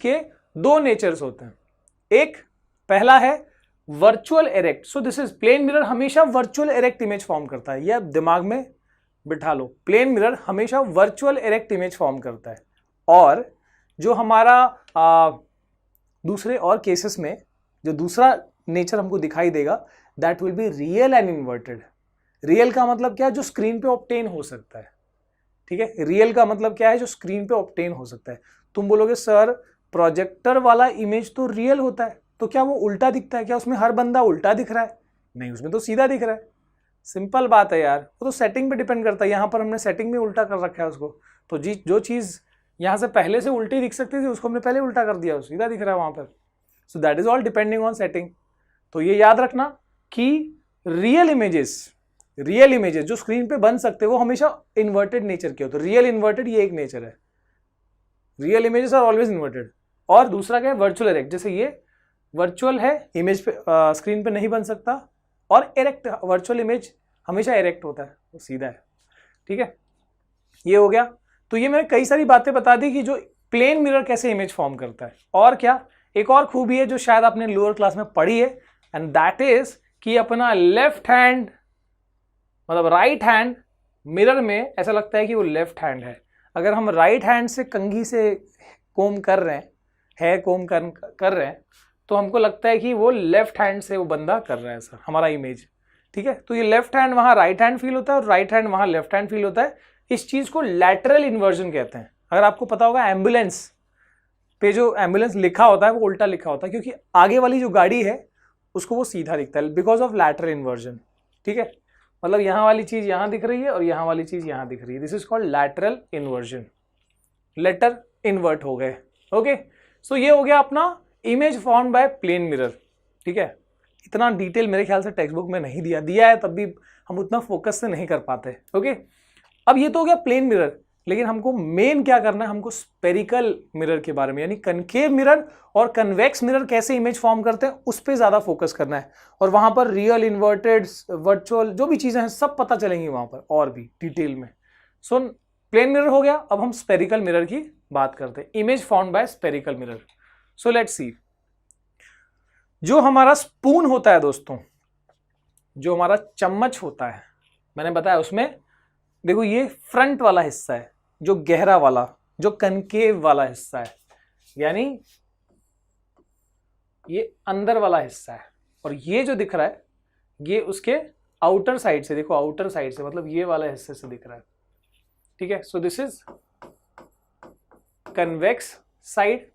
के दो नेचर्स होते हैं। एक पहला है virtual erect. So this is plane mirror हमेशा वर्चुअल इरेक्ट इमेज फॉर्म करता है, यह दिमाग में बिठा लो, प्लेन मिरर हमेशा वर्चुअल इरेक्ट इमेज फॉर्म करता है। और जो हमारा दूसरे और केसेस में जो दूसरा नेचर हमको दिखाई देगा that will be real and inverted. Real का मतलब क्या है, जो स्क्रीन पे ऑब्टेन हो सकता है, ठीक है। रियल का मतलब क्या है, जो स्क्रीन पे ऑब्टेन हो सकता है। तुम बोलोगे सर प्रोजेक्टर वाला इमेज तो रियल होता है, तो क्या वो उल्टा दिखता है, क्या उसमें हर बंदा उल्टा दिख रहा है? नहीं, उसमें तो सीधा दिख रहा है। सिंपल बात है यार, वो तो सेटिंग पे डिपेंड करता है। यहाँ पर हमने सेटिंग में उल्टा कर रखा है उसको, तो जो चीज़ यहाँ से पहले से उल्टी दिख सकती थी उसको हमने पहले उल्टा कर दिया, सीधा दिख रहा है वहाँ पर। So that is all depending on setting. तो ये याद रखना कि रियल इमेजेस जो स्क्रीन पे बन सकते हैं वो हमेशा इन्वर्टेड नेचर के होते हैं। रियल इन्वर्टेड ये एक नेचर है, real images are always inverted. और दूसरा क्या है, वर्चुअल इरेक्ट। जैसे ये वर्चुअल है, इमेज पे स्क्रीन पे नहीं बन सकता, और इरेक्ट वर्चुअल इमेज हमेशा इरेक्ट होता है, वो सीधा है, ठीक है। ये हो गया। तो ये मैंने कई सारी बातें बता दी कि जो प्लेन मिरर कैसे इमेज फॉर्म करता है। और क्या, एक और खूबी है जो शायद आपने लोअर क्लास में पढ़ी है, एंड दैट इज कि अपना लेफ्ट हैंड मतलब राइट हैंड मिरर में ऐसा लगता है कि वो लेफ्ट हैंड है। अगर हम राइट हैंड से कंघी से कोम कर रहे हैं, हेयर कोम कर रहे हैं, तो हमको लगता है कि वो लेफ्ट हैंड से वो बंदा कर रहा है सर, हमारा इमेज, ठीक है। तो ये लेफ्ट हैंड वहाँ राइट हैंड फील होता है और राइट हैंड वहाँ लेफ्ट हैंड फील होता है। इस चीज़ को लैटरल इन्वर्जन कहते हैं। अगर आपको पता होगा एम्बुलेंस पे जो एम्बुलेंस लिखा होता है वो उल्टा लिखा होता है, क्योंकि आगे वाली जो गाड़ी है उसको वो सीधा दिखता है बिकॉज ऑफ लैटरल इन्वर्जन, ठीक है। मतलब यहाँ वाली चीज़ यहाँ दिख रही है और यहाँ वाली चीज़ यहाँ दिख रही है, this is called lateral inversion. Letter invert हो गए, ओके। सो ये हो गया अपना image form by plane mirror, ठीक है। इतना डिटेल मेरे ख्याल से टेक्स्ट बुक में नहीं दिया है, तब भी हम उतना फोकस से नहीं कर पाते, ओके। अब ये तो हो गया प्लेन मिरर, लेकिन हमको मेन क्या करना है, हमको स्पेरिकल मिरर के बारे में, यानी कनकेव मिरर और कन्वेक्स मिरर कैसे इमेज फॉर्म करते हैं उस पर ज्यादा फोकस करना है। और वहां पर रियल, इन्वर्टेड, वर्चुअल जो भी चीजें हैं सब पता चलेंगी वहां पर और भी डिटेल में। सो प्लेन मिरर हो गया, अब हम स्पेरिकल मिरर की बात करते हैं, image form bye spherical mirror. So let's see, जो हमारा स्पून होता है दोस्तों, जो हमारा चम्मच होता है, मैंने बताया उसमें देखो ये फ्रंट वाला हिस्सा है, जो गहरा वाला, जो कनकेव वाला हिस्सा है, यानी ये अंदर वाला हिस्सा है। और ये जो दिख रहा है ये उसके आउटर साइड से, देखो आउटर साइड से मतलब ये वाला हिस्से से दिख रहा है, ठीक है। So this is convex side.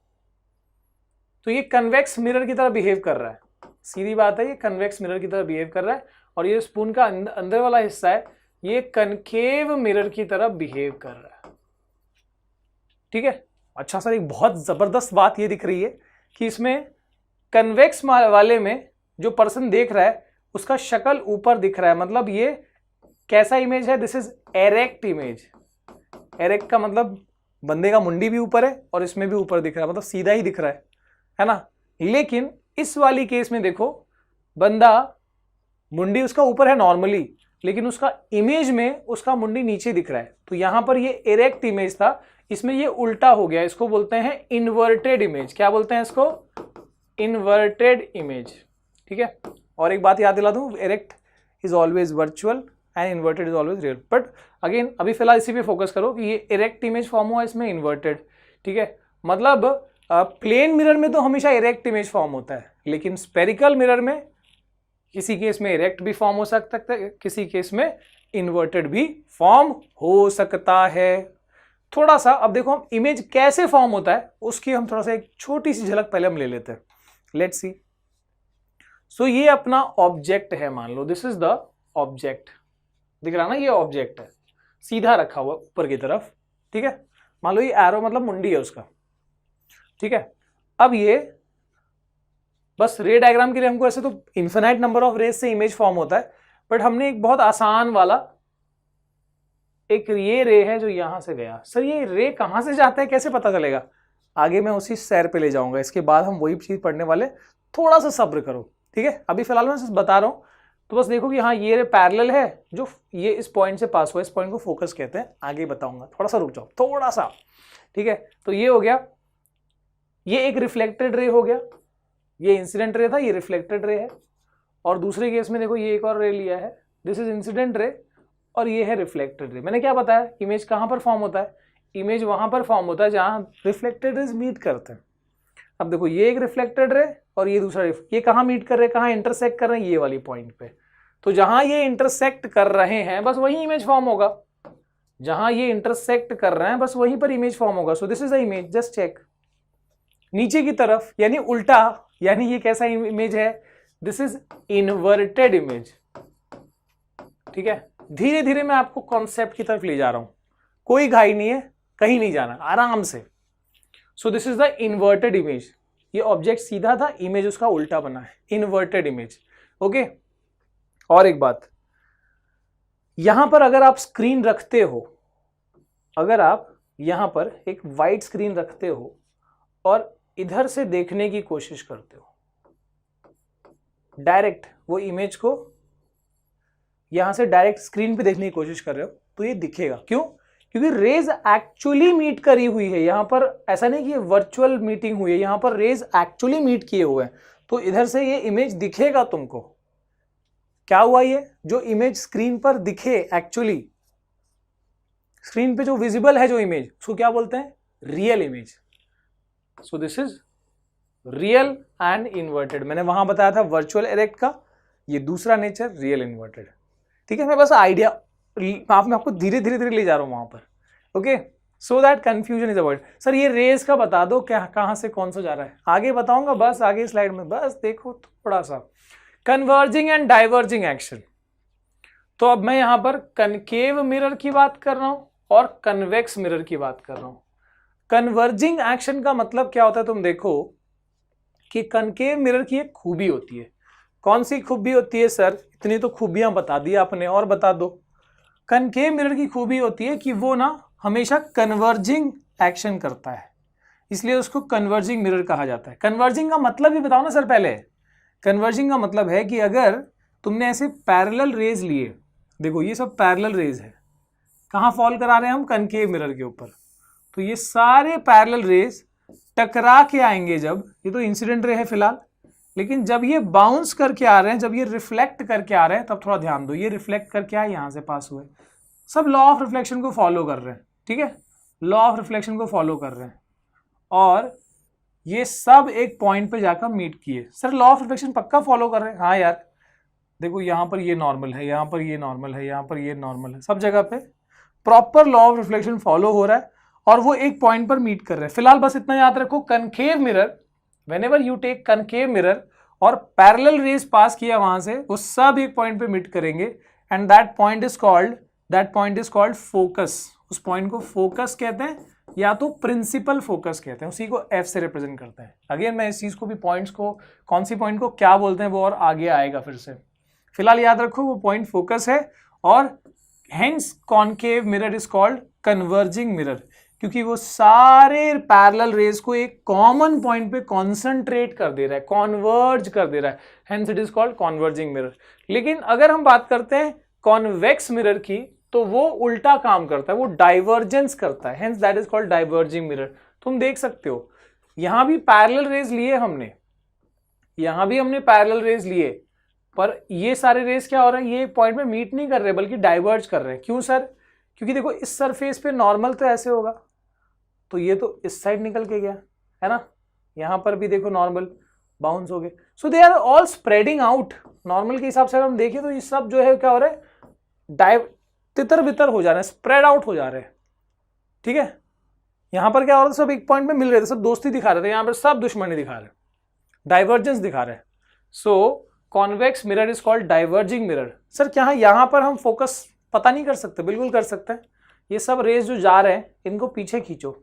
तो ये कन्वेक्स मिरर की तरह बिहेव कर रहा है, सीधी बात है, ये कन्वेक्स मिरर की तरह बिहेव कर रहा है। और ये स्पून का अंदर वाला हिस्सा है, ये कनकेव मिरर की तरह बिहेव कर रहा है, ठीक है। अच्छा सर, एक बहुत जबरदस्त बात ये दिख रही है कि इसमें कन्वेक्स वाले में जो पर्सन देख रहा है उसका शक्ल ऊपर दिख रहा है, मतलब ये कैसा इमेज है, this is erect image. Erect का मतलब बंदे का मुंडी भी ऊपर है और इसमें भी ऊपर दिख रहा है, मतलब सीधा ही दिख रहा है ना। लेकिन इस वाली केस में देखो, बंदा मुंडी उसका ऊपर है नॉर्मली, लेकिन उसका इमेज में उसका मुंडी नीचे दिख रहा है। तो यहां पर ये इरेक्ट इमेज था, इसमें ये उल्टा हो गया, इसको बोलते हैं इन्वर्टेड इमेज। क्या बोलते हैं इसको? इन्वर्टेड इमेज, ठीक है। और एक बात याद दिला दूं, erect is always virtual and inverted is always real. But again अभी फिलहाल इसी पे फोकस करो कि ये इरेक्ट इमेज फॉर्म हुआ, इसमें इन्वर्टेड, ठीक है। मतलब प्लेन मिरर में तो हमेशा इरेक्ट इमेज फॉर्म होता है, लेकिन स्पेरिकल मिरर में किसी केस में इरेक्ट भी फॉर्म हो सकता है, किसी केस में इन्वर्टेड भी फॉर्म हो सकता है। थोड़ा सा अब देखो हम इमेज कैसे फॉर्म होता है उसकी हम थोड़ा सा एक छोटी सी झलक पहले हम ले लेते हैं। Let's see. सो ये अपना ऑब्जेक्ट है, मान लो दिस इज द ऑब्जेक्ट, दिख रहा ना, ये ऑब्जेक्ट है सीधा रखा हुआ ऊपर की तरफ, ठीक है। मान लो ये एरो मतलब मुंडी है उसका, ठीक है। अब ये बस रे डायग्राम के लिए हमको ऐसे तो इन्फिनाइट नंबर ऑफ रेज से इमेज फॉर्म होता है, बट हमने एक बहुत आसान वाला, एक ये रे है जो यहां से गया। सर ये रे कहां से जाता है कैसे पता चलेगा? आगे मैं उसी सैर पे ले जाऊंगा, इसके बाद हम वही चीज पढ़ने वाले, थोड़ा सा सब्र करो, ठीक है। अभी फिलहाल मैं बता रहा हूं, तो बस देखो कि हाँ ये रे पैरेलल है, जो ये इस पॉइंट से पास हुआ, इस पॉइंट को फोकस कहते हैं, आगे बताऊंगा, थोड़ा सा रुक जाओ थोड़ा सा, ठीक है। तो ये हो गया ये एक रिफ्लेक्टेड रे हो गया, ये इंसिडेंट रे था, ये रिफ्लेक्टेड रे है। और दूसरे केस में देखो ये एक और रे लिया है, दिस इज इंसिडेंट रे और ये है रिफ्लेक्टेड रे। मैंने क्या बताया, इमेज कहाँ पर फॉर्म होता है, इमेज वहां पर फॉर्म होता है जहां रिफ्लेक्टेड रेज मीट करते हैं। अब देखो ये एक रिफ्लेक्टेड रे और ये दूसरा ये कहाँ मीट कर रहे हैं, कहाँ इंटरसेक्ट कर रहे हैं, ये वाली पॉइंट पे। तो जहां ये इंटरसेक्ट कर रहे हैं बस वही इमेज फॉर्म होगा, जहां ये इंटरसेक्ट कर रहे हैं बस वहीं पर इमेज फॉर्म होगा। So this is the image, just check. नीचे की तरफ यानी उल्टा, यानी ये कैसा इमेज है, दिस इज इन्वर्टेड इमेज। ठीक है, धीरे धीरे मैं आपको कॉन्सेप्ट की तरफ ले जा रहा हूं, कोई घाई नहीं है, कहीं नहीं जाना, आराम से। सो this is the inverted image, ये ऑब्जेक्ट सीधा था, इमेज उसका उल्टा बना है, इन्वर्टेड इमेज। ओके, और एक बात, यहां पर अगर आप स्क्रीन रखते हो, अगर आप यहां पर एक वाइट स्क्रीन रखते हो और इधर से देखने की कोशिश करते हो, डायरेक्ट वो इमेज को यहां से डायरेक्ट स्क्रीन पे देखने की कोशिश कर रहे हो, तो ये दिखेगा। क्यों? क्योंकि रेज एक्चुअली मीट करी हुई है यहां पर, ऐसा नहीं कि ये वर्चुअल मीटिंग हुई है, यहां पर रेज एक्चुअली मीट किए हुए हैं, तो इधर से ये इमेज दिखेगा तुमको। क्या हुआ, ये जो इमेज स्क्रीन पर दिखे, एक्चुअली स्क्रीन पे जो विजिबल है जो इमेज, उसको क्या बोलते हैं, real image. So this is real and inverted. मैंने वहां बताया था वर्चुअल इरेक्ट का, ये दूसरा नेचर रियल इन्वर्टेड। ठीक है, मैं बस आइडिया आपको धीरे धीरे ले जा रहा हूं वहां पर। Okay, so that confusion is avoid. Sir ये रेज का बता दो, क्या कहां से कौन सा जा रहा है, आगे बताऊंगा, बस आगे स्लाइड में बस देखो थोड़ा सा। कन्वर्जिंग एंड डाइवर्जिंग एक्शन, तो अब मैं यहां पर कनकेव मिरर की बात कर रहा हूं और कन्वेक्स मिरर की बात कर रहा हूं। कन्वर्जिंग एक्शन का मतलब क्या होता है, तुम देखो कि कनकेव मिरर की एक खूबी होती है। कौन सी खूबी होती है सर, इतनी तो खूबियां बता दी आपने, और बता दो। कनकेव मिरर की खूबी होती है कि वो ना हमेशा कन्वर्जिंग एक्शन करता है, इसलिए उसको कन्वर्जिंग मिरर कहा जाता है। कन्वर्जिंग का मतलब भी बताओ ना सर पहले। कन्वर्जिंग का मतलब है कि अगर तुमने ऐसे पैरेलल रेज लिए, देखो ये सब पैरेलल रेज है, कहाँ फॉल करा रहे हैं हम, कनकेव मिरर के ऊपर, तो ये सारे पैरेलल रेज टकरा के आएंगे जब, ये तो इंसिडेंट रे है फिलहाल, लेकिन जब ये बाउंस करके आ रहे हैं, जब ये रिफ्लेक्ट करके आ रहे हैं, तब थोड़ा ध्यान दो, ये रिफ्लेक्ट करके आए, यहां से पास हुए, सब लॉ ऑफ रिफ्लेक्शन को फॉलो कर रहे हैं। ठीक है, लॉ ऑफ रिफ्लेक्शन को फॉलो कर रहे हैं और ये सब एक पॉइंट पे जाकर मीट किए। सर लॉ ऑफ रिफ्लेक्शन पक्का फॉलो कर रहे हैं, हाँ यार, देखो यहां पर ये नॉर्मल है, यहां पर ये नॉर्मल है, यहां पर ये नॉर्मल है, सब जगह पे proper law of reflection follow हो रहा है और वो एक पॉइंट पर मीट कर रहे हैं। फिलहाल बस इतना याद रखो, concave mirror, whenever you take concave mirror और पैरेलल रेज पास किया वहां से, वो सब एक पॉइंट पे मीट करेंगे and that point is called focus. उस पॉइंट को फोकस कहते हैं या तो प्रिंसिपल फोकस कहते हैं, उसी को एफ से रिप्रेजेंट करते हैं। अगेन मैं इस चीज को भी, पॉइंट्स को, कौन सी पॉइंट को क्या बोलते हैं वो और आगे आएगा फिर से। फिलहाल याद रखो वो पॉइंट फोकस है और hence concave mirror is called converging mirror, क्योंकि वो सारे पैरेलल रेज को एक कॉमन पॉइंट पे कॉन्सेंट्रेट कर दे रहा है, कॉन्वर्ज कर दे रहा है, hence it is called converging mirror. लेकिन अगर हम बात करते हैं कॉन्वेक्स मिरर की, तो वो उल्टा काम करता है, वो डाइवर्जेंस करता है, hence that is called diverging mirror. तुम देख सकते हो यहां भी पैरेलल रेज लिए हमने, यहां भी हमने पैरेलल रेज लिए, पर ये सारे रेज क्या हो रहे हैं, ये पॉइंट में मीट नहीं कर रहे बल्कि डाइवर्ज कर रहे हैं। क्यों सर? क्योंकि देखो इस सरफेस पे नॉर्मल तो ऐसे होगा, तो ये तो इस साइड निकल के गया है ना, यहां पर भी देखो नॉर्मल बाउंस हो गए, so they are all spreading out. Normal के हिसाब से अगर हम देखें तो ये सब जो है क्या हो रहा है, तितर बितर हो जा रहे हैं, स्प्रेड आउट हो जा रहे हैं। ठीक है, यहां पर क्या हो रहा था, सब एक पॉइंट में मिल रहे थे, सब दोस्ती दिखा रहे थे, यहां पर सब दुश्मनी दिखा रहे हैं, डाइवर्जेंस दिखा रहे हैं। So convex mirror is called diverging mirror. Sir क्या यहां पर हम फोकस पता नहीं कर सकते? बिल्कुल कर सकते हैं। ये सब रेज जो जा रहे हैं इनको पीछे खींचो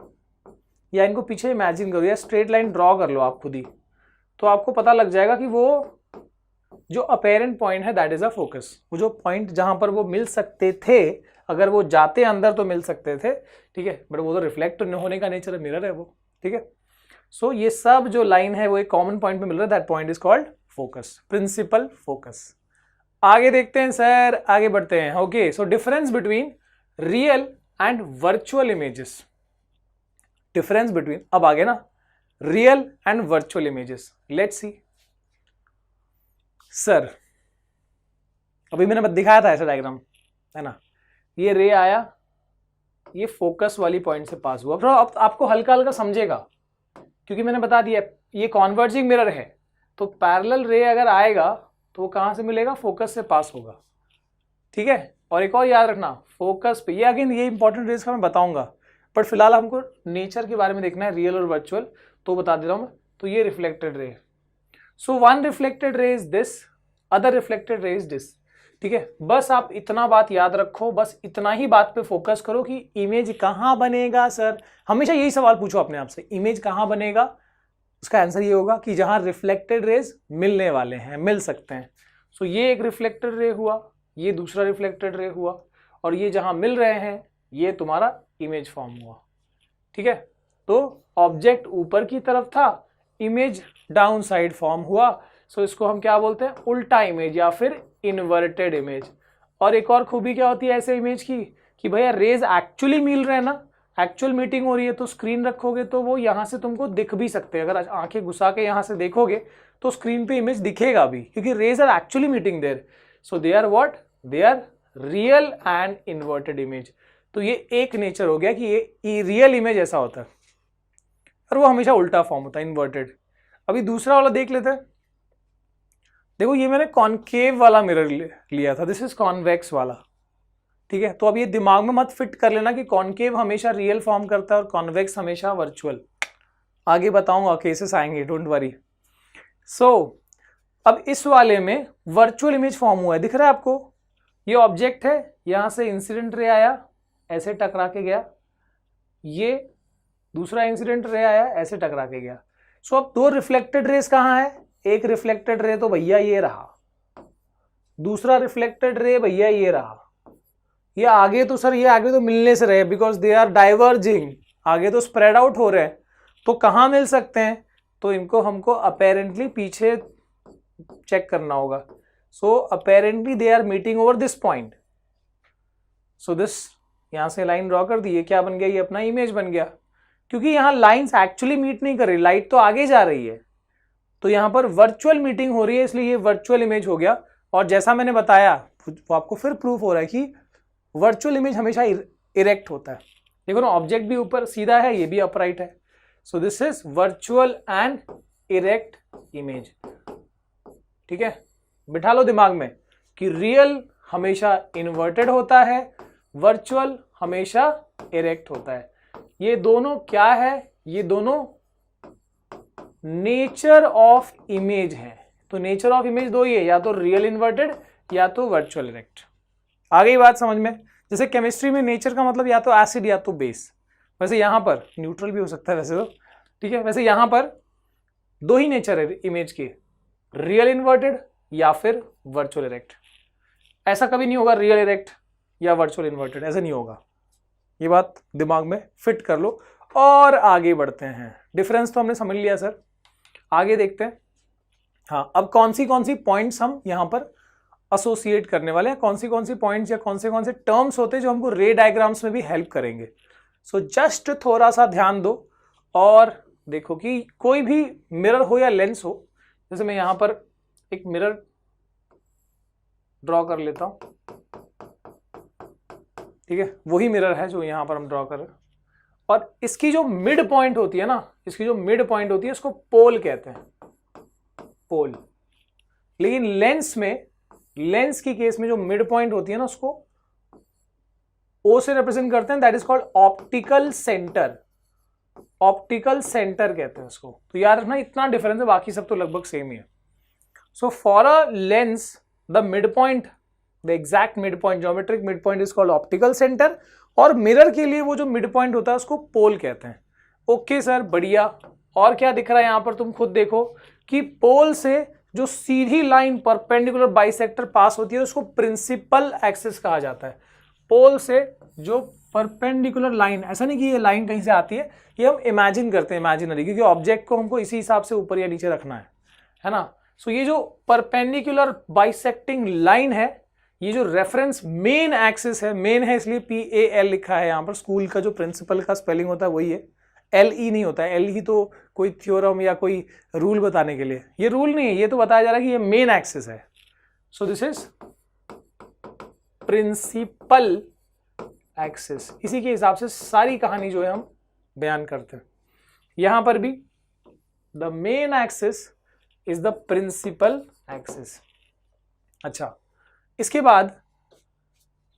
या इनको पीछे इमेजिन करो या स्ट्रेट लाइन ड्रॉ कर लो आप खुद ही, तो आपको पता लग जाएगा कि वो जो अपेरेंट पॉइंट है दैट इज अ फोकस। वो जो पॉइंट जहां पर वो मिल सकते थे, अगर वो जाते अंदर तो मिल सकते थे, ठीक है, बट वो तो रिफ्लेक्ट होने का नेचर है, मिरर है वो। ठीक है, सो ये सब जो लाइन है वो एक कॉमन पॉइंट पे मिल रहा है, that point is called focus, principal focus. आगे देखते हैं सर, आगे बढ़ते हैं। Okay, so difference between real and virtual images. Difference between, अब आगे ना, real and virtual images. Let's see. Sir अभी मैंने दिखाया था ऐसा डायग्राम, है ना, ये रे आया, ये फोकस वाली पॉइंट से पास हुआ। अब आपको हल्का हल्का समझेगा क्योंकि मैंने बता दिया ये कॉन्वर्जिंग मिरर है, तो पैरेलल रे अगर आएगा तो वो कहां से मिलेगा, फोकस से पास होगा। ठीक है, और एक और याद रखना, फोकस पे, ये अगेन ये इंपॉर्टेंट रेज का मैं बताऊंगा, बट फिलहाल हमको नेचर के बारे में देखना है, रियल और वर्चुअल, तो बता दे रहा हूं मैं। तो ये reflected ray, so one reflected ray is this, other reflected ray is this. ठीक है, बस आप इतना बात याद रखो, बस इतना ही बात पे फोकस करो कि इमेज कहां बनेगा। सर हमेशा यही सवाल पूछो अपने आप से, इमेज कहां बनेगा, उसका आंसर ये होगा कि जहां रिफ्लेक्टेड रेज मिलने वाले हैं, मिल सकते हैं। सो ये एक रिफ्लेक्टेड रे हुआ, ये दूसरा रिफ्लेक्टेड रे हुआ, और ये जहां मिल रहे हैं ये तुम्हारा इमेज फॉर्म हुआ। ठीक है, तो ऑब्जेक्ट ऊपर की तरफ था, इमेज डाउन साइड फॉर्म हुआ, सो इसको हम क्या बोलते हैं, उल्टा इमेज या फिर इन्वर्टेड इमेज। और एक और खूबी क्या होती है ऐसे इमेज की कि भैया रेज एक्चुअली मिल रहे हैं ना, एक्चुअल मीटिंग हो रही है, तो स्क्रीन रखोगे तो वो यहां से तुमको दिख भी सकते हैं। अगर आंखें घुसा के यहां से देखोगे तो स्क्रीन पे इमेज दिखेगा भी, क्योंकि rays are actually meeting there. So they are what, they are real and inverted image. तो ये एक नेचर हो गया कि ये रियल इमेज ऐसा होता है और वो हमेशा उल्टा फॉर्म होता है, इन्वर्टेड। अभी दूसरा वाला देख लेते हैं। देखो ये मैंने कॉनकेव वाला मिरर लिया था, दिस इज कॉन्वेक्स वाला। ठीक है, तो अब ये दिमाग में मत फिट कर लेना कि कॉनकेव हमेशा रियल फॉर्म करता है और कॉन्वेक्स हमेशा वर्चुअल। आगे बताऊंगा, केसेस आएंगे, डोंट वरी। सो अब इस वाले में वर्चुअल इमेज फॉर्म हुआ है, दिख रहा है आपको, ये ऑब्जेक्ट है, यहां से इंसिडेंट रे आया, ऐसे टकरा के गया, ये दूसरा इंसिडेंट रे आया, ऐसे टकरा के गया। सो अब दो रिफ्लेक्टेड रेस कहां है, एक रिफ्लेक्टेड रे तो भैया ये रहा, दूसरा रिफ्लेक्टेड रे भैया ये रहा। ये आगे तो सर, ये आगे तो मिलने से रहे, बिकॉज दे आर डाइवर्जिंग, आगे तो स्प्रेड आउट हो रहे हैं, तो कहां मिल सकते हैं, तो इनको हमको अपेरेंटली पीछे चेक करना होगा। So apparently they are meeting over this point. So this, यहां से लाइन ड्रॉ कर दी, ये क्या बन गया, ये अपना इमेज बन गया, क्योंकि यहां लाइंस एक्चुअली मीट नहीं कर रही, लाइट तो आगे जा रही है, तो यहां पर वर्चुअल मीटिंग हो रही है, इसलिए ये वर्चुअल इमेज हो गया। और जैसा मैंने बताया, वो आपको फिर प्रूफ हो रहा है कि वर्चुअल इमेज हमेशा इरेक्ट होता है। देखो ना, ऑब्जेक्ट भी ऊपर सीधा है, ये भी अपराइट है। So this is virtual and erect image. ठीक है, बिठा लो दिमाग में कि रियल हमेशा इन्वर्टेड होता है, वर्चुअल हमेशा इरेक्ट होता है। ये दोनों क्या है, ये दोनों नेचर ऑफ इमेज है। तो नेचर ऑफ इमेज दो ही है, या तो रियल इन्वर्टेड या तो वर्चुअल इरेक्ट। आ गई बात समझ में। जैसे केमिस्ट्री में नेचर का मतलब या तो एसिड या तो बेस, वैसे यहां पर न्यूट्रल भी हो सकता है वैसे तो। ठीक है, वैसे यहां पर दो ही नेचर है इमेज के, रियल इन्वर्टेड या फिर वर्चुअल इरेक्ट। ऐसा कभी नहीं होगा रियल इरेक्ट या वर्चुअल इन्वर्टेड, ऐसा नहीं होगा। ये बात दिमाग में फिट कर लो और आगे बढ़ते हैं। डिफरेंस तो हमने समझ लिया सर, आगे देखते हैं। हाँ, अब कौन सी पॉइंट्स हम यहां पर एसोसिएट करने वाले हैं, कौन सी पॉइंट्स या कौन से टर्म्स होते हैं जो हमको रे डायग्राम्स में भी हेल्प करेंगे। सो जस्ट थोड़ा सा ध्यान दो और देखो कि कोई भी मिरर हो या लेंस हो, जैसे मैं यहां पर एक मिरर ड्रॉ कर लेता हूं। ठीक है, वही मिरर है जो यहां पर हम ड्रॉ कर रहे हैं, और इसकी जो मिड पॉइंट होती है ना, इसकी जो मिड पॉइंट होती है उसको पोल कहते हैं, पोल। लेकिन लेंस की केस में जो मिड पॉइंट होती है ना, उसको ओ से रिप्रेजेंट करते हैं, that is called optical centre. Optical centre कहते हैं उसको। तो याद रखना, इतना डिफरेंस है, बाकी सब तो लगभग सेम ही है। So for a lens the mid point, the exact mid point, geometric mid point is called optical centre, और मिरर के लिए वो जो मिड पॉइंट होता है उसको पोल कहते हैं। ओके सर, बढ़िया। और क्या दिख रहा है यहां पर, तुम खुद देखो कि पोल से जो सीधी लाइन परपेंडिकुलर बाइसेक्टर पास होती है उसको प्रिंसिपल एक्सिस कहा जाता है। पोल से जो परपेंडिकुलर लाइन, ऐसा नहीं कि ये लाइन कहीं से आती है, ये हम इमेजिन करते हैं, इमेजिनरी, क्योंकि ऑब्जेक्ट को हमको इसी हिसाब से ऊपर या नीचे रखना है ना। सो ये जो परपेंडिकुलर बाइसेक्टिंग लाइन है, ये जो रेफरेंस मेन एक्सिस है, मेन है इसलिए PAL लिखा है यहां पर, स्कूल का जो प्रिंसिपल का स्पेलिंग होता है वही है, एल ई नहीं होता है, एल ई तो कोई थ्योरम या कोई रूल बताने के लिए, ये रूल नहीं है, ये तो बताया जा रहा है कि ये मेन एक्सिस है। So this is principal axis. इसी के हिसाब से सारी कहानी जो है हम बयान करते हैं। यहां पर भी the main axis is the principal axis. अच्छा, इसके बाद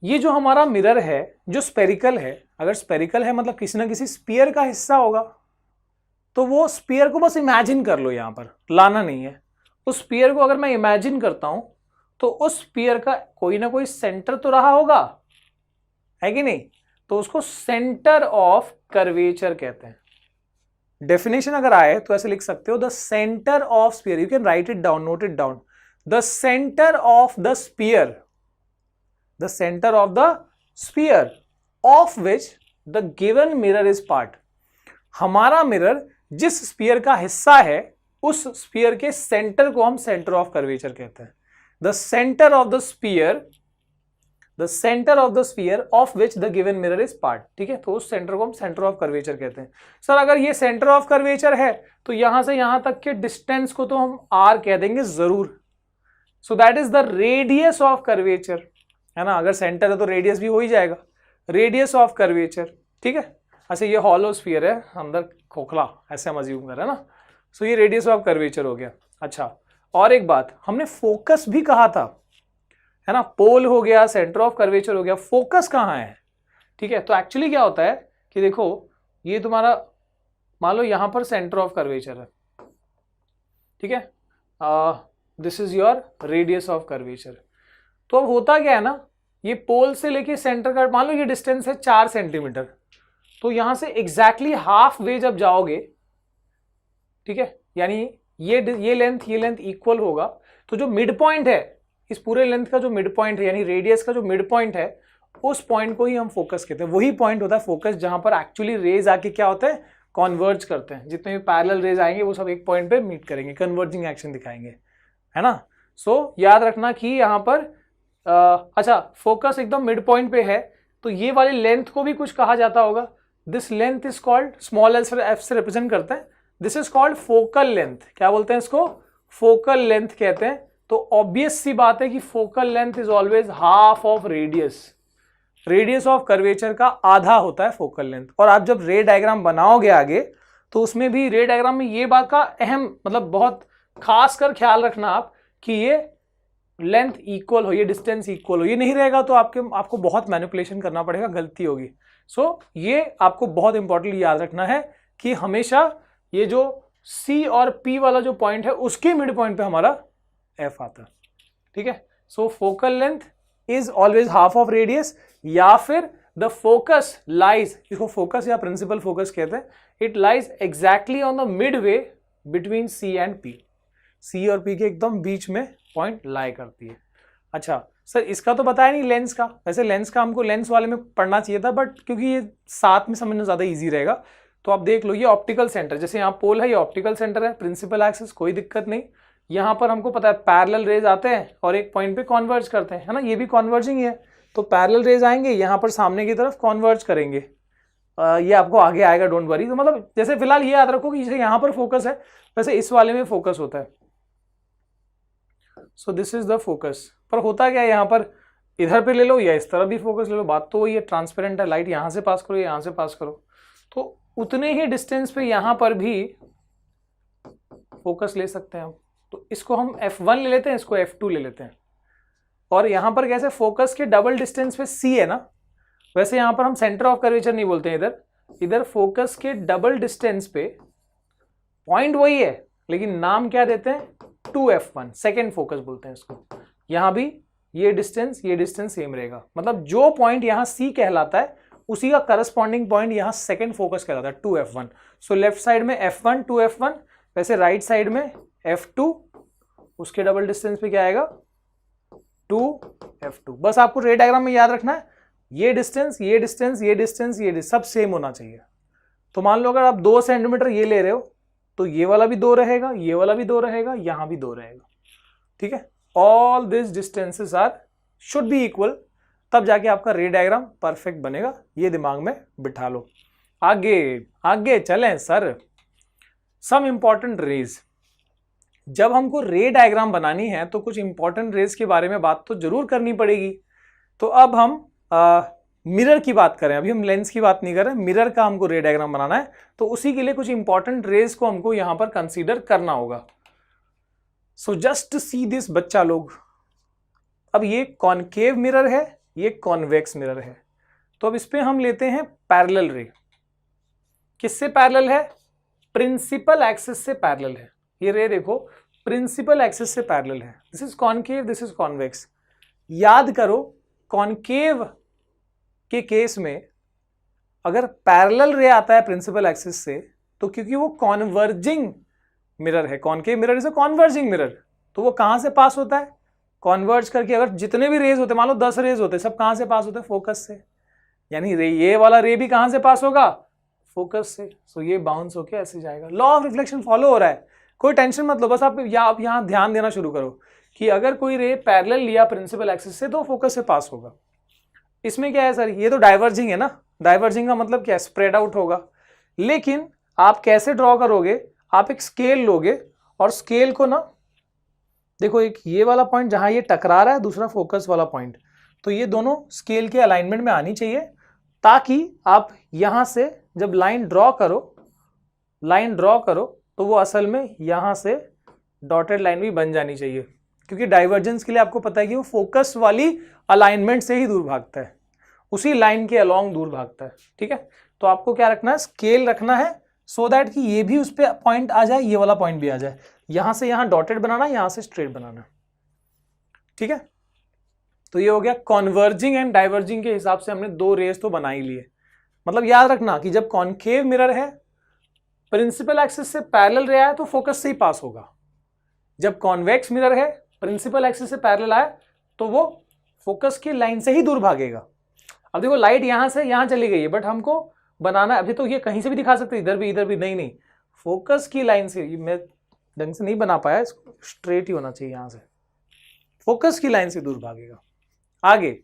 ये जो हमारा मिरर है जो स्पेरिकल है, अगर स्पेरिकल है मतलब किसी ना किसी स्फीयर का हिस्सा होगा, तो वो स्फीयर को बस इमेजिन कर लो, यहां पर लाना नहीं है। उस स्फीयर को अगर मैं इमेजिन करता हूं तो उस स्फीयर का कोई ना कोई सेंटर तो रहा होगा, है कि नहीं? तो उसको सेंटर ऑफ कर्वेचर कहते हैं। डेफिनेशन अगर आए तो ऐसे लिख सकते हो, the centre of sphere, you can write it down, note it down, the centre of the sphere, the center of the sphere of which the given mirror is part। हमारा मिरर जिस sphere का हिस्सा है उस sphere के centre को हम centre of curvature कहते हैं। The centre of the sphere, the centre of the sphere of which the given mirror is part. ठीक है, तो उस सेंटर को हम सेंटर ऑफ कर्वेचर कहते हैं। सर अगर ये सेंटर ऑफ कर्वेचर है तो यहां से यहां तक के डिस्टेंस को तो हम आर कह देंगे जरूर। So that is the radius of curvature, है ना? अगर सेंटर है तो रेडियस भी हो ही जाएगा, रेडियस ऑफ कर्वेचर। ठीक है, अच्छा ये हॉलो स्फीयर है, अंदर खोखला, ऐसे हम अज्यूम कर रहे हैं ना। सो ये रेडियस ऑफ कर्वेचर हो गया। अच्छा, और एक बात, हमने फोकस भी कहा था, है ना? पोल हो गया, सेंटर ऑफ कर्वेचर हो गया, फोकस कहाँ है? ठीक है, तो एक्चुअली क्या होता है कि देखो, ये तुम्हारा मान लो यहां पर सेंटर ऑफ कर्वेचर है, ठीक है, this is your radius of curvature. तो अब होता क्या है ना, ये पोल से लेके सेंटर का मान लो ये डिस्टेंस है 4 सेंटीमीटर, तो यहां से एग्जैक्टली हाफ वे जब जाओगे, ठीक है, यानी ये लेंथ इक्वल होगा, तो जो मिड पॉइंट है इस पूरे लेंथ का, जो मिड पॉइंट है यानी रेडियस का जो मिड पॉइंट है, उस पॉइंट को ही हम फोकस कहते हैं। वही पॉइंट होता है फोकस जहां पर एक्चुअली रेज आके क्या होता है, कॉन्वर्ज करते हैं। जितने भी पैरेलल रेज आएंगे वो सब एक पॉइंट पे मीट करेंगे, कन्वर्जिंग एक्शन दिखाएंगे, है ना? सो याद रखना कि यहां पर अच्छा, फोकस एकदम मिड पॉइंट पे है, तो ये वाली लेंथ को भी कुछ कहा जाता होगा। This length is called, small F से रिप्रेजेंट करते हैं, this is called focal length. क्या बोलते हैं इसको? फोकल लेंथ कहते हैं। तो ऑब्वियस सी बात है कि focal length is always half of radius, radius of curvature का आधा होता है फोकल लेंथ। और आप जब रे डायग्राम बनाओगे आगे, तो उसमें भी रे डायग्राम में ये बात का अहम मतलब बहुत खास कर ख्याल रखना आप कि ये लेंथ इक्वल हो, ये डिस्टेंस इक्वल हो। ये नहीं रहेगा तो आपको बहुत मैनिपुलेशन करना पड़ेगा, गलती होगी। सो ये आपको बहुत इंपॉर्टेंटली याद रखना है कि हमेशा ये जो C और P वाला जो पॉइंट है उसके मिड पॉइंट पे हमारा F आता है। ठीक है, so focal length is always half of radius, या फिर द फोकस लाइज, इसको फोकस या प्रिंसिपल फोकस कहते हैं, it lies exactly on the mid way between C and P। C और P के एकदम बीच में पॉइंट लाई करती है। अच्छा सर, इसका तो बताया नहीं लेंस का। वैसे लेंस का हमको लेंस वाले में पढ़ना चाहिए था, बट क्योंकि ये साथ में समझना ज्यादा इजी रहेगा, तो आप देख लो, ये ऑप्टिकल सेंटर, जैसे यहाँ पोल है, ये ऑप्टिकल सेंटर है, प्रिंसिपल एक्सिस, कोई दिक्कत नहीं। यहाँ पर हमको पता है पैरेलल रेज आते हैं और एक पॉइंट पे कॉन्वर्ज करते हैं, है ना? ये भी कॉन्वर्जिंग है, तो पैरेलल रेज आएंगे यहाँ पर सामने की तरफ कॉन्वर्ज करेंगे। ये आपको आगे आएगा, डोंट वरी। तो मतलब जैसे फिलहाल ये याद रखो कि जैसे यहाँ पर फोकस है, वैसे इस वाले में फोकस होता है। So this is the focus. पर होता क्या है, यहाँ पर इधर पे ले लो या इस तरफ भी फोकस ले लो, बात तो वही है, ट्रांसपेरेंट है, लाइट यहाँ से पास करो, यहाँ से पास करो, तो उतने ही डिस्टेंस पे यहाँ पर भी फोकस ले सकते हैं हम। तो इसको हम F1 ले लेते हैं, इसको F2 ले लेते हैं। और यहाँ पर कैसे फोकस के डबल डिस्टेंस पे C है ना, वैसे यहाँ पर हम सेंटर ऑफ कर्वेचर नहीं बोलते हैं, इधर फोकस के डबल डिस्टेंस पे पॉइंट वही है, लेकिन नाम क्या देते हैं, 2F1, सेकेंड फोकस बोलते हैं इसको। यहां भी ये डिस्टेंस सेम रहेगा, मतलब जो पॉइंट यहां C कहलाता है उसी का करस्पॉन्डिंग पॉइंट यहां सेकेंड फोकस कहलाता है, 2F1। सो लेफ्ट साइड में F1 2F1, वैसे राइट साइड में F2, उसके डबल डिस्टेंस पे क्या आएगा, 2F2। बस आपको रे डायग्राम में याद रखना है, ये डिस्टेंस, ये डिस्टेंस, ये डिस्टेंस, ये सब सेम होना चाहिए। तो मान लो अगर आप 2 सेंटीमीटर ये ले रहे हो, तो ये वाला भी 2 रहेगा, ये वाला भी 2 रहेगा, यहां भी 2 रहेगा। ठीक है, all this distances are should be equal, तब जाके आपका रे डायग्राम परफेक्ट बनेगा। ये दिमाग में बिठा लो। आगे आगे चलें सर। Some important raise. जब हमको रे डायग्राम बनानी है तो कुछ इंपॉर्टेंट रेज के बारे में बात तो जरूर करनी पड़ेगी। तो अब हम मिरर की बात करें, अभी हम लेंस की बात नहीं कर रहे, मिरर का हमको रे डायग्राम बनाना है, तो उसी के लिए कुछ इंपॉर्टेंट रेज को हमको यहां पर कंसीडर करना होगा। सो जस्ट सी दिस बच्चा लोग। अब ये कॉनकेव मिरर है, ये कॉन्वेक्स मिरर है, तो अब इस पे हम लेते हैं पैरेलल रे। किससे पैरेलल है? प्रिंसिपल एक्सिस से पैरेलल है। ये रे देखो प्रिंसिपल एक्सिस से पैरेलल है। This is concave, this is convex. याद करो कॉनकेव के केस में अगर पैरेलल रे आता है प्रिंसिपल एक्सिस से, तो क्योंकि वो कॉन्वर्जिंग मिरर है, concave mirror is a converging mirror, तो वो कहां से पास होता है? कॉन्वर्ज करके। अगर जितने भी रेज होते, मान लो 10 रेज होते, सब कहां से पास होते हैं? फोकस से। यानी रे, ये वाला रे भी कहां से पास होगा? फोकस से। सो ये बाउंस होके ऐसे जाएगा। लॉ ऑफ रिफ्लेक्शन फॉलो हो रहा है, कोई टेंशन मत लो, बस आप यहां ध्यान देना शुरू करो कि अगर कोई रे पैरेलल लिया प्रिंसिपल एक्सिस से तो फोकस से पास होगा। इसमें क्या है सर? ये तो डाइवर्जिंग है ना। डाइवर्जिंग का मतलब क्या है? स्प्रेड आउट होगा। लेकिन आप कैसे ड्रॉ करोगे? आप एक स्केल लोगे और स्केल को ना, देखो एक ये वाला पॉइंट जहां ये टकरा रहा है, दूसरा फोकस वाला पॉइंट, तो ये दोनों स्केल के अलाइनमेंट में आनी चाहिए, ताकि आप यहां से जब लाइन ड्रॉ करो तो वो असल में यहां से डॉटेड लाइन भी बन जानी चाहिए, क्योंकि डाइवर्जेंस के लिए आपको पता है कि वो फोकस वाली अलाइनमेंट से ही दूर भागता है, उसी लाइन के अलोंग दूर भागता है। ठीक है, तो आपको क्या रखना है? स्केल रखना है, सो दैट कि ये भी उस पर पॉइंट आ जाए, ये वाला पॉइंट भी आ जाए। यहां से यहां डॉटेड बनाना, यहां से स्ट्रेट बनाना। ठीक है, तो ये हो गया कॉन्वर्जिंग एंड डाइवर्जिंग के हिसाब से हमने दो रेस तो बना ही लिए। मतलब याद रखना कि जब कॉनकेव मिरर है, प्रिंसिपल एक्सिस से पैरेलल रे आया तो फोकस से ही पास होगा। जब कॉन्वेक्स मिरर है, प्रिंसिपल एक्सिस से पैरेलल आया तो वो फोकस की लाइन से ही दूर भागेगा। अब देखो लाइट यहां से यहां चली गई है, बट हमको बनाना, अभी तो ये कहीं से भी दिखा सकते, इधर भी नहीं, फोकस की लाइन से। मैं ढंग से नहीं बना पाया, इसको स्ट्रेट ही होना चाहिए, यहां से फोकस की लाइन से दूर भागेगा। आगे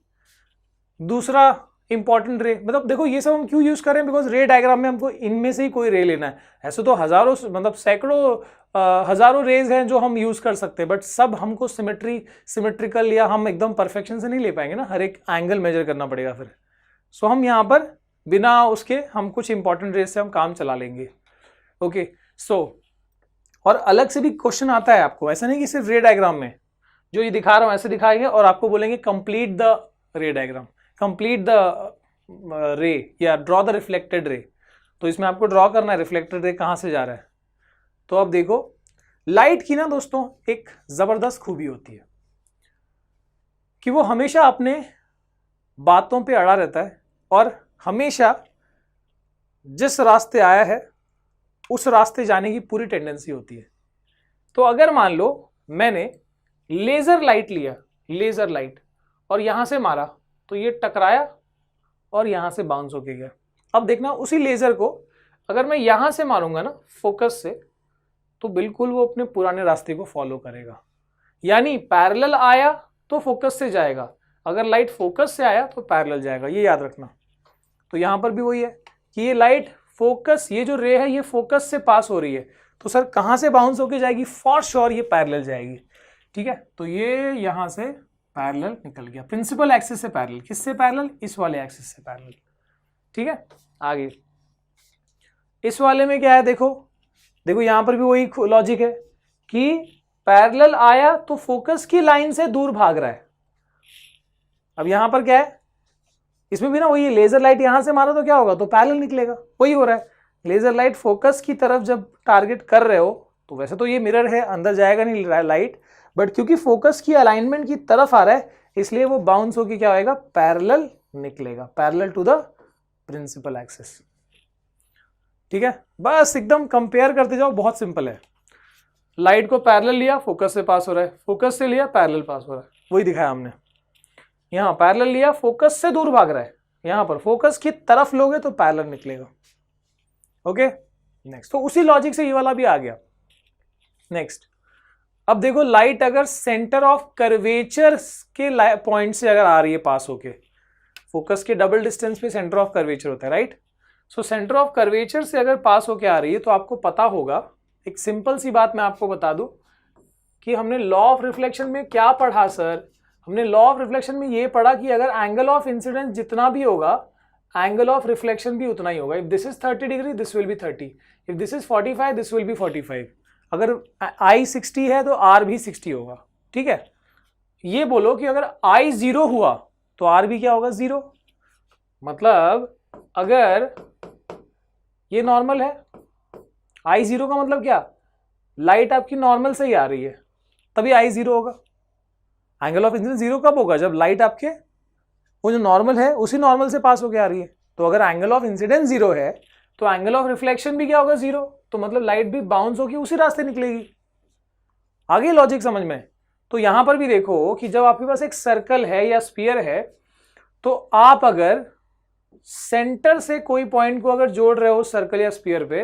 दूसरा इंपॉर्टेंट रे, मतलब देखो ये सब हम क्यों यूज कर रहे हैं? बिकॉज रे डायग्राम में हमको इनमें से ही कोई रे लेना है। ऐसे तो हजारों, मतलब सैकड़ों हजारों रेज हैं जो हम यूज कर सकते हैं, बट सब हमको सिमेट्रिकल या हम एकदम परफेक्शन से नहीं ले पाएंगे ना, हर एक एंगल मेजर करना पड़ेगा फिर। सो हम यहाँ पर बिना उसके हम कुछ इंपॉर्टेंट रेज से हम काम चला लेंगे। ओके, सो और अलग से भी क्वेश्चन आता है आपको, ऐसा नहीं कि सिर्फ रे डायग्राम में जो ये दिखा रहा हूं ऐसे दिखाएंगे और आपको बोलेंगे कंप्लीट द रे डायग्राम, कंप्लीट द रे या ड्रॉ द रिफ्लेक्टेड रे। तो इसमें आपको ड्रॉ करना है रिफ्लेक्टेड रे कहां से जा रहा है। तो अब देखो लाइट की ना दोस्तों एक जबरदस्त खूबी होती है कि वो हमेशा अपने बातों पे अड़ा रहता है और हमेशा जिस रास्ते आया है उस रास्ते जाने की पूरी टेंडेंसी होती है। तो अगर मान लो मैंने लेजर लाइट लिया, लेजर लाइट, और यहां से मारा तो ये टकराया और यहां से बाउंस होके गया। अब देखना उसी लेजर को अगर मैं यहां से मारूंगा ना फोकस से, तो बिल्कुल वो अपने पुराने रास्ते को फॉलो करेगा। यानी पैरेलल आया तो फोकस से जाएगा, अगर लाइट फोकस से आया तो पैरेलल जाएगा, ये याद रखना। तो यहां पर भी वही है कि ये लाइट फोकस, ये जो रे है ये फोकस से पास हो रही है, तो सर कहां से बाउंस होके जाएगी? फॉर श्योर ये पैरेलल जाएगी। ठीक है, तो ये यहां से पैरेलल निकल गया, प्रिंसिपल एक्सिस से पैरेलल। किससे पैरेलल? इस वाले एक्सिस से पैरेलल। ठीक है, आगे इस वाले में क्या है? देखो देखो यहां पर भी वही लॉजिक है कि पैरेलल आया तो फोकस की लाइन से दूर भाग रहा है। अब यहां पर क्या है? इसमें भी ना वही लेजर लाइट यहां से मारा तो क्या होगा? तो पैरेलल निकलेगा। वही हो रहा है, लेजर लाइट फोकस की तरफ जब टारगेट कर रहे हो, तो वैसे तो ये मिरर है, अंदर जाएगा नहीं लाइट, बट क्योंकि फोकस की अलाइनमेंट की तरफ आ रहा है इसलिए वो बाउंस होकर क्या होएगा? पैरेलल निकलेगा, parallel to the principal axis. ठीक है, बस एकदम कंपेयर करते जाओ, बहुत सिंपल है। लाइट को पैरेलल लिया, फोकस से पास हो रहा है, फोकस से लिया, पैरेलल पास हो रहा है, वही दिखाया हमने। यहां पैरेलल लिया, फोकस से दूर भाग रहा है, यहां पर फोकस की तरफ लोगे तो पैरेलल निकलेगा। ओके, नेक्स्ट, तो उसी लॉजिक से ये वाला भी आ गया। नेक्स्ट, अब देखो लाइट अगर सेंटर ऑफ कर्वेचर के पॉइंट से अगर आ रही है पास होके, फोकस के डबल डिस्टेंस पे सेंटर ऑफ कर्वेचर होता है, right? So centre of curvature से अगर पास होके आ रही है तो आपको पता होगा, एक सिंपल सी बात मैं आपको बता दूं कि हमने लॉ ऑफ रिफ्लेक्शन में क्या पढ़ा सर, हमने लॉ ऑफ रिफ्लेक्शन में ये पढ़ा कि अगर एंगल ऑफ इंसिडेंस जितना भी होगा एंगल ऑफ रिफ्लेक्शन भी उतना ही होगा। If this is 30 degree this will be 30, if this is 45 this will be 45। अगर I 60 है तो R भी 60 होगा, ठीक है। ये बोलो कि अगर I 0 हुआ तो R भी क्या होगा, 0। मतलब अगर ये नॉर्मल है, I 0 का मतलब क्या, लाइट आपकी नॉर्मल से ही आ रही है तभी I 0 होगा। एंगल ऑफ इंसिडेंस 0 कब होगा, जब लाइट आपके वो जो नॉर्मल है उसी नॉर्मल से पास होके आ रही है। तो अगर एंगल ऑफ इंसिडेंस 0 है तो एंगल ऑफ रिफ्लेक्शन भी क्या होगा, 0। तो मतलब लाइट भी बाउंस होकर उसी रास्ते निकलेगी। आगे लॉजिक समझ में। तो यहां पर भी देखो कि जब आपके पास एक सर्कल है या स्फीयर है तो आप अगर सेंटर से कोई पॉइंट को अगर जोड़ रहे हो सर्कल या स्फीयर पे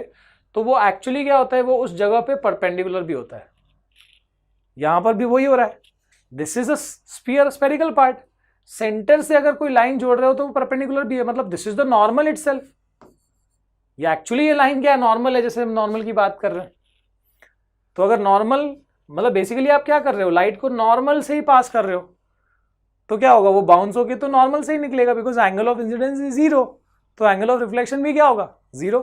तो वो एक्चुअली क्या होता है, वो उस जगह पे परपेंडिकुलर भी होता है। यहां पर भी वही हो रहा है। This is a sphere, spherical part, centre से अगर कोई लाइन जोड़ रहे हो तो वो परपेंडिकुलर भी है, मतलब this is the normal itself. या एक्चुअली ये लाइन क्या है, नॉर्मल है, जैसे हम नॉर्मल की बात कर रहे हैं। तो अगर नॉर्मल मतलब बेसिकली आप क्या कर रहे हो, लाइट को नॉर्मल से ही पास कर रहे हो तो क्या होगा, वो बाउंस होके तो नॉर्मल से ही निकलेगा, because angle of incidence is 0। तो एंगल ऑफ रिफ्लेक्शन भी क्या होगा, 0।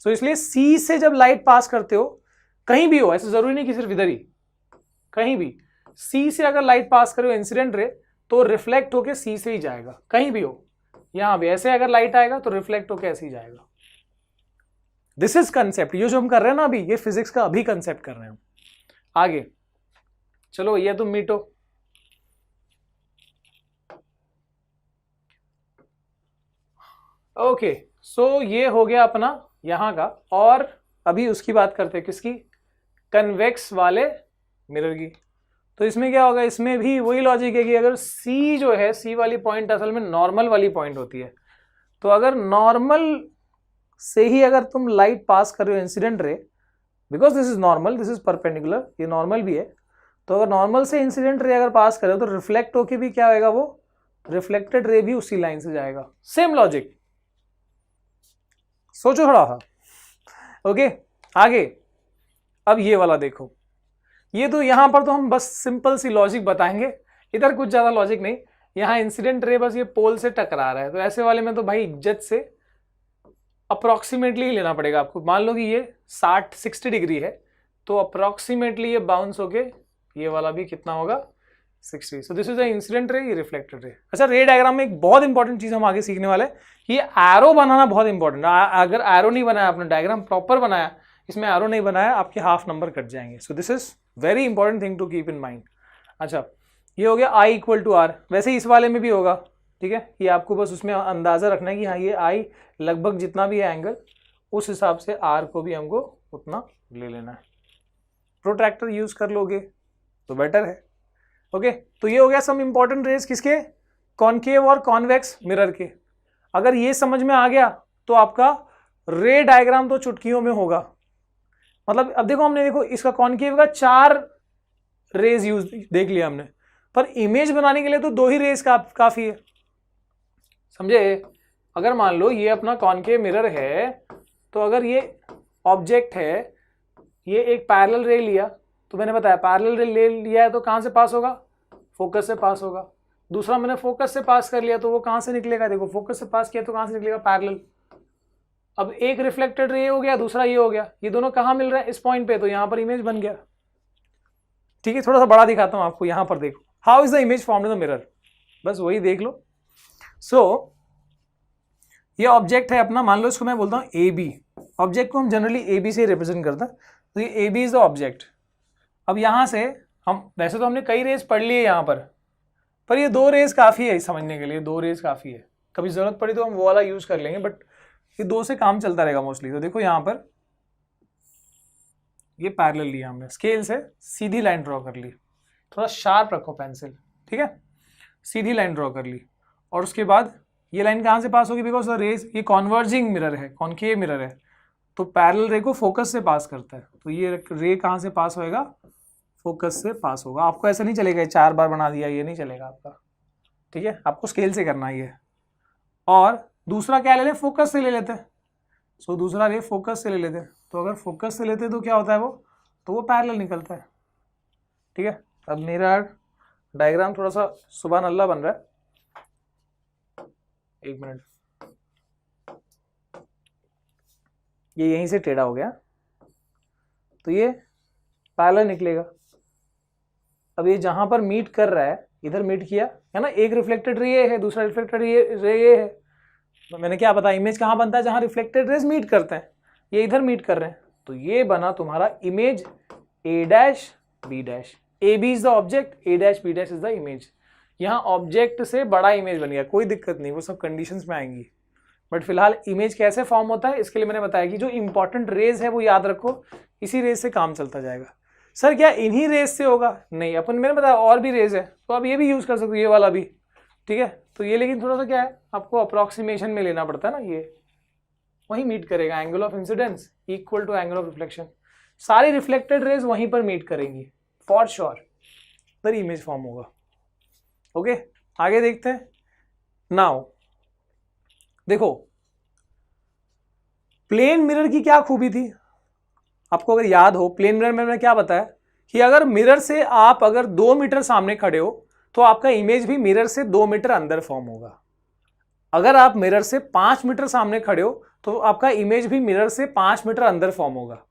सो इसलिए सी से जब लाइट पास करते हो, कहीं भी हो, ऐसे जरूरी नहीं कि सिर्फ इधर ही, कहीं भी सी से अगर लाइट पास करे हो इंसिडेंट रे तो रिफ्लेक्ट होके सी से ही जाएगा, कहीं भी हो। यहां भी ऐसे अगर लाइट आएगा तो रिफ्लेक्ट होके ऐसे ही जाएगा। दिस इज कंसेप्ट, ये जो हम कर रहे हैं ना अभी, ये फिजिक्स का अभी कंसेप्ट कर रहे हैं। आगे चलो, ये तुम मीटो। ओके, सो ये हो गया अपना यहां का। और अभी उसकी बात करते हैं, किसकी, कन्वेक्स वाले मिरर की। तो इसमें क्या होगा, इसमें भी वही लॉजिक है कि अगर C जो है, C वाली पॉइंट असल में नॉर्मल वाली पॉइंट होती है। तो अगर नॉर्मल से ही अगर तुम लाइट पास कर रहे हो incident ray, because this is normal, this is perpendicular, ये नॉर्मल भी है, तो अगर नॉर्मल से इंसिडेंट रे अगर पास करे तो रिफ्लेक्ट होके भी क्या होगा, वो रिफ्लेक्टेड रे भी उसी लाइन से जाएगा। सेम लॉजिक, सोचो थोड़ा सा। ओके, आगे अब ये वाला देखो। ये तो यहां पर तो हम बस सिंपल सी लॉजिक बताएंगे, इधर कुछ ज्यादा लॉजिक नहीं। यहां इंसिडेंट रे बस ये पोल से टकरा रहा है, तो ऐसे वाले में तो भाई इज्जत से अप्रोक्सीमेटली ही लेना पड़ेगा आपको। मान लो कि ये 60 डिग्री है तो अप्रोक्सीमेटली ये बाउंस होके ये वाला भी कितना होगा, 60। सो this is the incident ray, ये रिफ्लेक्टेड रे। अच्छा, रे डायग्राम में एक बहुत इंपॉर्टेंट चीज हम आगे सीखने वाले हैं, ये एरो बनाना बहुत इंपॉर्टेंट है। अगर एरो नहीं बनाया आपने, डायग्राम प्रॉपर बनाया, इसमें एरो नहीं बनाया, आपके हाफ नंबर कट जाएंगे। So this is very important thing to keep in mind. अच्छा, ये हो गया I = R। वैसे ही इस वाले में भी होगा, ठीक है। ये आपको बस उसमें अंदाजा रखना है कि हाँ, ये I लगभग जितना भी है एंगल, उस हिसाब से R को भी हमको उतना ले लेना है। प्रोट्रैक्टर यूज कर लोगे तो बेटर है। ओके, तो ये हो गया सम इंपॉर्टेंट रेज किसके, कॉनकेव और कॉन्वेक्स मिरर के। अगर ये समझ में आ गया तो आपका रे डायग्राम तो चुटकियों में होगा। मतलब अब देखो, हमने देखो इसका कॉनकेव का 4 रेज यूज देख लिया हमने, पर इमेज बनाने के लिए तो 2 ही रेज काफी है, समझे। अगर मान लो ये अपना कॉनकेव मिरर है, तो अगर ये ऑब्जेक्ट है, ये एक पैरेलल रे लिया, तो मैंने बताया पैरेलल रे ले लिया है तो कहां से पास होगा, फोकस से पास होगा। दूसरा मैंने फोकस से पास कर लिया तो वो कहां से निकलेगा, देखो फोकस से पास किया तो कहां से निकलेगा, पैरेलल। अब एक रिफ्लेक्टेड रे हो गया, दूसरा ये हो गया, ये दोनों कहां मिल रहे हैं, इस पॉइंट पे, तो यहां पर इमेज बन गया। ठीक है, थोड़ा सा बड़ा दिखाता हूं आपको, यहां पर देखो how is the image formed in the mirror, बस वही देख लो। सो ये ऑब्जेक्ट है अपना, मान लो इसको मैं बोलता हूं AB। ऑब्जेक्ट को हम जनरली AB से रिप्रेजेंट करते हैं, तो ये AB इज द ऑब्जेक्ट। अब यहां से हम, वैसे तो हमने कई रेज पढ़ लिए यहां पर ये 2 रेज काफी है समझने के लिए, 2 रेज काफी है। कभी जरूरत पड़ी तो हम वो वाला यूज कर लेंगे, बट ये 2 से काम चलता रहेगा मोस्टली। तो देखो यहां पर ये पैरेलल लिया हमने, स्केल से सीधी लाइन ड्रॉ कर ली, थोड़ा शार्प रखो पेंसिल, ठीक है। सीधी लाइन ड्रॉ कर ली, और उसके बाद ये लाइन कहां से पास होगी, बिकॉज द रेज, ये कॉन्वर्जिंग मिरर है, कॉनकेव मिरर है, तो पैरेलल रे को फोकस से पास करता है। तो ये रे कहां से पास होएगा, फोकस से पास होगा। आपको ऐसा नहीं चलेगा 4 बार बना दिया, ये नहीं चलेगा आपका, ठीक है। आपको स्केल से करना ही है। और दूसरा क्या ले लें, फोकस से ले लेते हैं। सो दूसरा रे फोकस से ले लेते हैं, तो अगर फोकस से लेते हैं तो क्या होता है वो पैरेलल निकलता है। ठीक है, अब मेरा डायग्राम थोड़ा सा सुभान अल्लाह बन रहा है, एक मिनट, ये यहीं से टेढ़ा हो गया तो ये पैरेलल निकलेगा। अब ये जहां पर मीट कर रहा है, इधर मीट किया है ना, एक रिफ्लेक्टेड रे ये है, दूसरा रिफ्लेक्टेड रे ये है, तो मैंने क्या बताया, इमेज कहाँ बनता है, जहां रिफ्लेक्टेड रेज मीट करते हैं, ये इधर मीट कर रहे हैं, तो ये बना तुम्हारा image A dash B dash. A B is the object, A dash B dash is the image. यहाँ ऑब्जेक्ट से बड़ा इमेज बन गया, कोई दिक्कत नहीं, वो सब कंडीशंस में आएंगी, बट फिलहाल इमेज कैसे फॉर्म होता है इसके लिए मैंने बताया कि जो इंपॉर्टेंट रेज है वो याद रखो, इसी रेज से काम चलता जाएगा। सर क्या इन्हीं रेज से होगा, नहीं, अपन मैंने बताया और भी रेज है, तो आप ये भी यूज कर सकते हो, ये वाला भी। ठीक है, तो ये लेकिन थोड़ा सा क्या है, आपको अप्रोक्सीमेशन में लेना पड़ता है ना, ये वहीं मीट करेगा, angle of incidence equal to angle of reflection, सारी रिफ्लेक्टेड रेज वहीं पर मीट करेंगी फॉर श्योर, फिर इमेज फॉर्म होगा। ओके, आगे देखते हैं। नाउ देखो, प्लेन मिरर की क्या खूबी थी, आपको अगर याद हो, प्लेन मिरर में मैंने क्या बताया कि अगर मिरर से आप अगर 2 मीटर सामने खड़े हो तो आपका इमेज भी मिरर से 2 मीटर अंदर फॉर्म होगा। अगर आप मिरर से 5 मीटर सामने खड़े हो तो आपका इमेज भी मिरर से 5 मीटर अंदर फॉर्म होगा।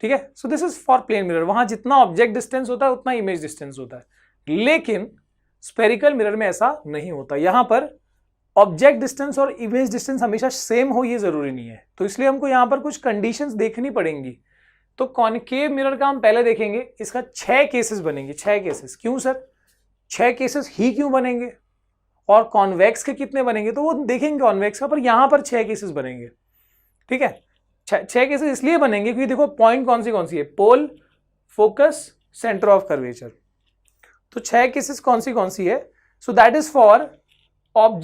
ठीक है, so this is for plane mirror, वहां जितना ऑब्जेक्ट डिस्टेंस होता है उतना इमेज डिस्टेंस होता है, लेकिन स्फेरिकल मिरर में ऐसा नहीं होता। यहां पर ऑब्जेक्ट डिस्टेंस और इमेज डिस्टेंस हमेशा सेम हो ये जरूरी नहीं है, तो इसलिए हमको यहां पर कुछ कंडीशंस देखनी पड़ेंगी। तो कॉनकेव मिरर का हम पहले देखेंगे, इसका 6 केसेस बनेंगे, 6 केसेस। क्यों सर 6 केसेस ही क्यों बनेंगे, और कॉन्वेक्स के कितने बनेंगे, तो वो देखेंगे कॉन्वेक्स का, पर यहां पर 6 केसेस बनेंगे। ठीक है, 6 केसेस इसलिए बनेंगे क्योंकि देखो पॉइंट कौन सी है, पोल, फोकस, सेंटर ऑफ कर्वेचर। तो 6 केसेस कौन सी है, so that is for object